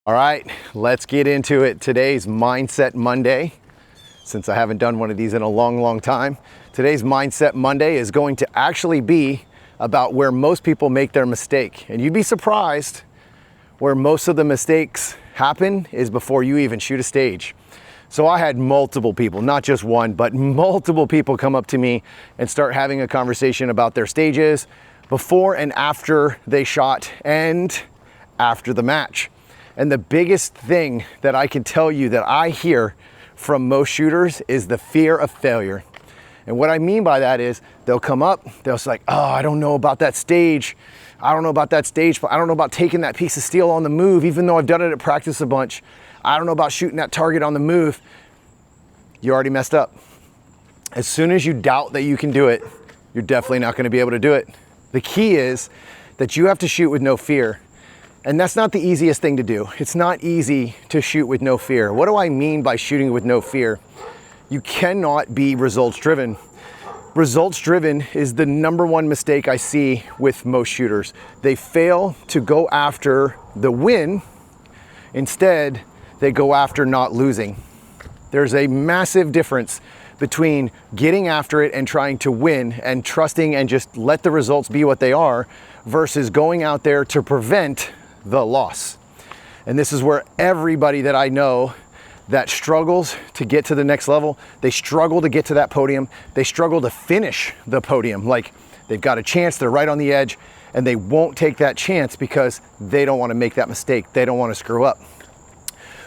All right, let's get into it. Today's Mindset Monday. Since I haven't done one of these in a long time, today's Mindset Monday is going to actually be about where most people make their mistake. And you'd be surprised where most of the mistakes happen is before you even shoot a stage. So I had multiple people, not just one, but multiple people come up to me and start having a conversation about their stages before and after they shot and after the match. And the biggest thing that I can tell you that I hear from most shooters is the fear of failure. And what I mean by that is they'll come up, they'll say like, oh, I don't know about that stage. I don't know about that stage, but I don't know about taking that piece of steel on the move, even though I've done it at practice a bunch. I don't know about shooting that target on the move. You already messed up. As soon as you doubt that you can do it, you're definitely not going to be able to do it. The key is that you have to shoot with no fear. And that's not the easiest thing to do. It's not easy to shoot with no fear. What do I mean by shooting with no fear? You cannot be results driven. Results driven is the number one mistake I see with most shooters. They fail to go after the win. Instead, they go after not losing. There's a massive difference between getting after it and trying to win and trusting and just let the results be what they are versus going out there to prevent the loss. And this is where everybody that I know that struggles to get to the next level, they struggle to get to that podium, they struggle to finish the podium. Like they've got a chance, they're right on the edge, and they won't take that chance because they don't want to make that mistake. They don't want to screw up.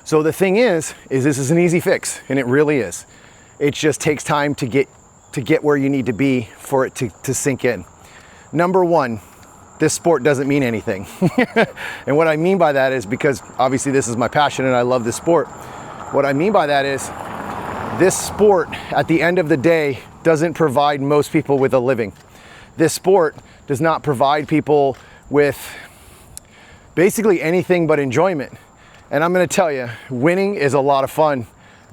So the thing is this is an easy fix, and it really is. It just takes time to get where you need to be for it to sink in. Number one, this sport doesn't mean anything. And what I mean by that is because obviously this is my passion and I love this sport. What I mean by that is this sport at the end of the day doesn't provide most people with a living. This sport does not provide people with basically anything but enjoyment. And I'm going to tell you, winning is a lot of fun.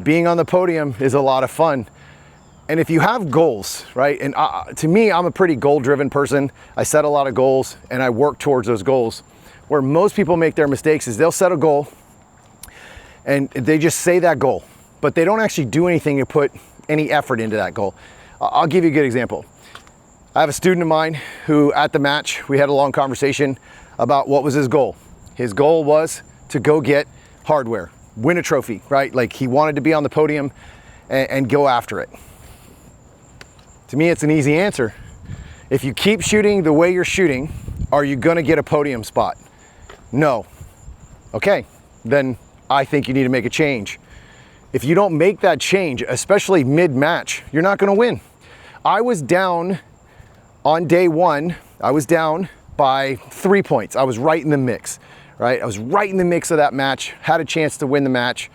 Being on the podium is a lot of fun. And if you have goals, right? And to me, I'm a pretty goal-driven person. I set a lot of goals and I work towards those goals. Where most people make their mistakes is they'll set a goal and they just say that goal, but they don't actually do anything to put any effort into that goal. I'll give you a good example. I have a student of mine who at the match, we had a long conversation about what was his goal. His goal was to go get hardware, win a trophy, right? Like he wanted to be on the podium and go after it. To me, it's an easy answer. If you keep shooting the way you're shooting, are you gonna get a podium spot? No. Okay, then I think you need to make a change. If you don't make that change, especially mid-match, you're not gonna win. I was down on day one, I was down by 3 points. I was right in the mix, right? I was right in the mix of that match, had a chance to win the match,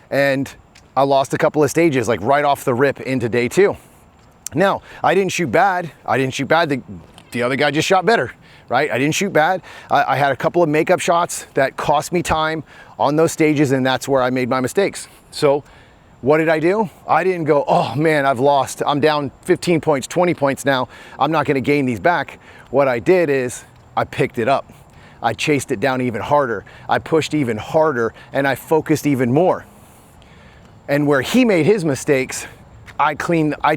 and I lost a couple of stages, like right off the rip into day two. Now, I didn't shoot bad. The other guy just shot better, right? I didn't shoot bad. I had a couple of makeup shots that cost me time on those stages, and that's where I made my mistakes. So what did I do? I didn't go, oh man, I've lost. I'm down 15 points, 20 points now. I'm not gonna gain these back. What I did is I picked it up. I chased it down even harder. I pushed even harder, and I focused even more. And where he made his mistakes, I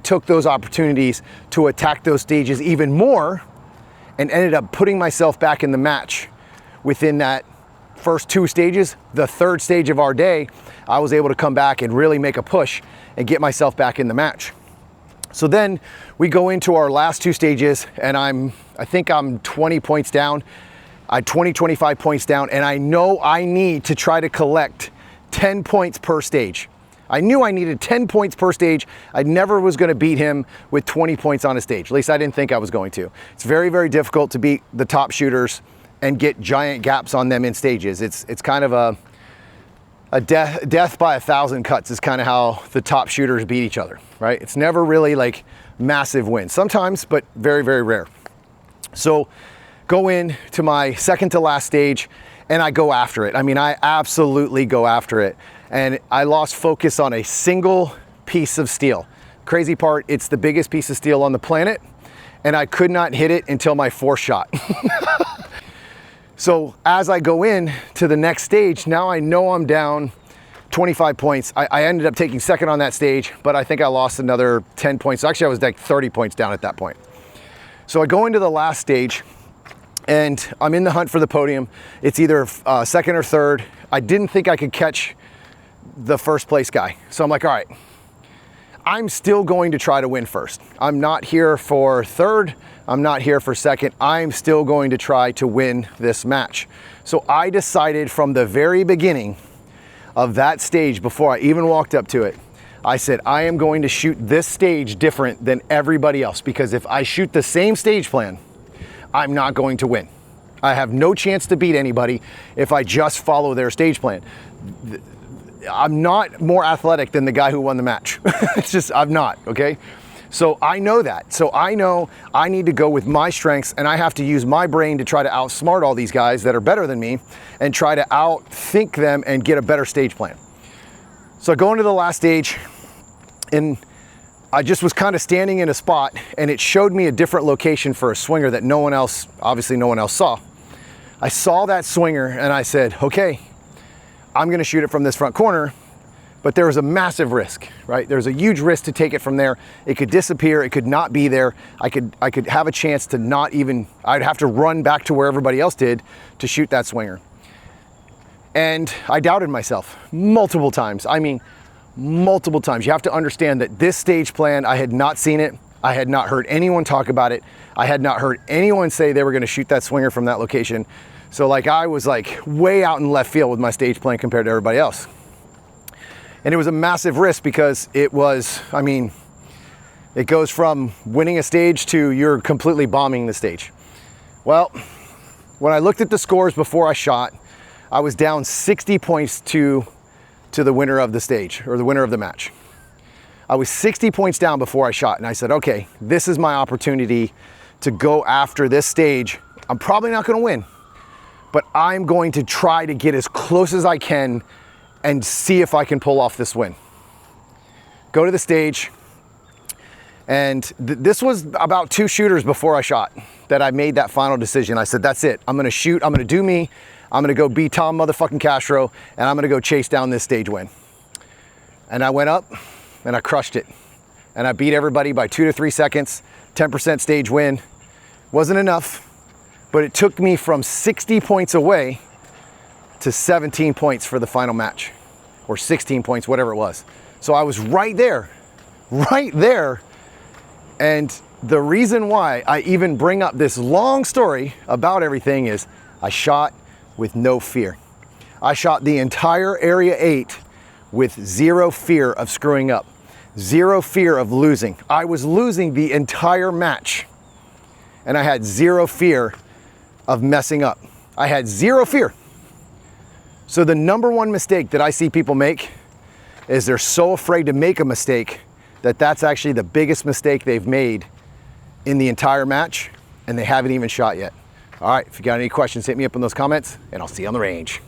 took those opportunities to attack those stages even more and ended up putting myself back in the match. Within that first two stages, the third stage of our day, I was able to come back and really make a push and get myself back in the match. So then we go into our last two stages and I think I'm 20 points down. I'm 25 points down, and I know I need to try to collect 10 points per stage. I knew I needed 10 points per stage. I never was going to beat him with 20 points on a stage. At least I didn't think I was going to. It's very, very difficult to beat the top shooters and get giant gaps on them in stages. It's kind of a death by 1,000 cuts is kind of how the top shooters beat each other, right? It's never really like massive wins. Sometimes, but very, very rare. So go in to my second to last stage and I go after it. I mean, I absolutely go after it. And I lost focus on a single piece of steel. Crazy part, it's the biggest piece of steel on the planet, and I could not hit it until my fourth shot. So as I go in to the next stage, now I know I'm down 25 points. I ended up taking second on that stage, but I think I lost another 10 points. Actually, I was like 30 points down at that point. So I go into the last stage and I'm in the hunt for the podium. It's either second or third. I didn't think I could catch the first place guy. So I'm like, all right, I'm still going to try to win first. I'm not here for third. I'm not here for second. I'm still going to try to win this match. So I decided from the very beginning of that stage, before I even walked up to it, I said, I am going to shoot this stage different than everybody else, because if I shoot the same stage plan, I'm not going to win. I have no chance to beat anybody if I just follow their stage plan. I'm not more athletic than the guy who won the match. It's just, I'm not, okay? So I know that. So I know I need to go with my strengths, and I have to use my brain to try to outsmart all these guys that are better than me and try to outthink them and get a better stage plan. So I go into the last stage, and I just was kind of standing in a spot, and it showed me a different location for a swinger that no one else, obviously no one else saw. I saw that swinger and I said, okay, I'm gonna shoot it from this front corner, but there was a massive risk, right? There's a huge risk to take it from there. It could disappear, it could not be there. I could have a chance to not even, I'd have to run back to where everybody else did to shoot that swinger. And I doubted myself multiple times. I mean, multiple times. You have to understand that this stage plan, I had not seen it. I had not heard anyone talk about it. I had not heard anyone say they were gonna shoot that swinger from that location. So like I was like way out in left field with my stage plan compared to everybody else. And it was a massive risk because it was, I mean, it goes from winning a stage to you're completely bombing the stage. Well, when I looked at the scores before I shot, I was down 60 points to the winner of the stage, or the winner of the match. I was 60 points down before I shot, and I said, okay, this is my opportunity to go after this stage. I'm probably not gonna win, but I'm going to try to get as close as I can and see if I can pull off this win. Go to the stage, and this was about 2 shooters before I shot that I made that final decision. I said, that's it, I'm gonna shoot, I'm gonna do me, I'm gonna go be Tom motherfucking Castro, and I'm gonna go chase down this stage win. And I went up, and I crushed it. And I beat everybody by 2 to 3 seconds, 10% stage win. Wasn't enough, but it took me from 60 points away to 17 points for the final match, or 16 points, whatever it was. So I was right there. And the reason why I even bring up this long story about everything is I shot with no fear. I shot the entire Area 8 with zero fear of screwing up, zero fear of losing. I was losing the entire match, and I had zero fear of messing up. I had zero fear. So the number one mistake that I see people make is they're so afraid to make a mistake that that's actually the biggest mistake they've made in the entire match, and they haven't even shot yet. All right, if you got any questions, hit me up in those comments, and I'll see you on the range.